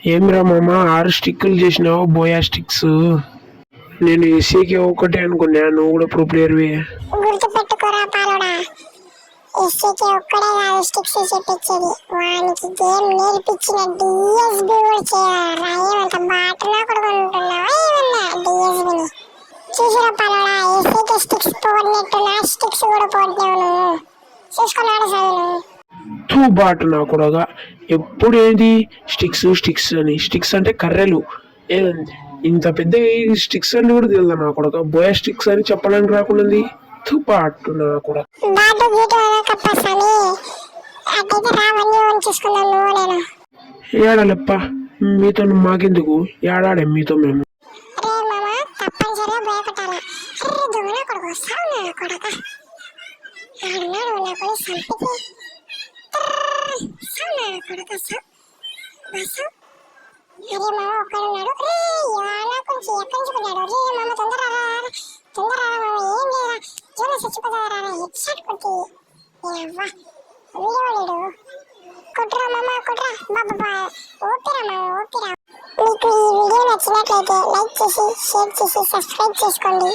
ఏమిరా మామ 6 స్టిక్కులు చేసినావు బోయా స్టిక్స్. నేను ఎస్సీకి ఒకటే అనుకున్నా, నువ్వు కూడా ప్రో ప్లేయర్వి. గుర్తు పెట్టుకోరా పాలోడా, ఎస్సీకి ఒక్కడే కాదు స్టిక్స్ చెప్పించేది, వానికి గేమ్ నేర్పించిన డిఎస్బి కూడా చేయాలరా. ఏమంత బాటలో కూడా ఉంటున్నావా ఏమన్నా డిఎస్బిని? చూసిరా పాలోడా, ఎస్సీకి స్టిక్స్ పోడినట్టు నా స్టిక్స్ కూడా పోడినావు నువ్వు. చూసుకున్నాడు చదువు. తూ బాటు నా కూడా ఎప్పుడు ఏంది స్టిక్స్ స్టిక్స్ అని. స్టిక్స్ అంటే కర్రెలు. ఇంత పెద్ద స్టిక్స్ అని కూడా తెలియదు నా కొడక. బోయా స్టిక్స్ అని చెప్పడానికి రాకుండా తూ బాటు నా కూడా. ఏడాలెప్ప మీతో మాకెందుకు, ఏడాడే మీతో మేము. అరే మామ ఒక్కడున్నాడు, కొంచెం ఎక్కడి నుంచి పడ్డాడు. రే మామ తొందర తొందర మామ, ఏం లేదా జోలో చచ్చిపోతారా, హెడ్ షాట్ కొట్టి వీడియోడు కొట్టురా మామ కొట్టురా. బాబా ఓపిరా మామ ఓపిరా. మీకు ఈ వీడియో నచ్చినట్లయితే లైక్ చేసి షేర్ చేసి సబ్స్క్రైబ్ చేసుకోండి.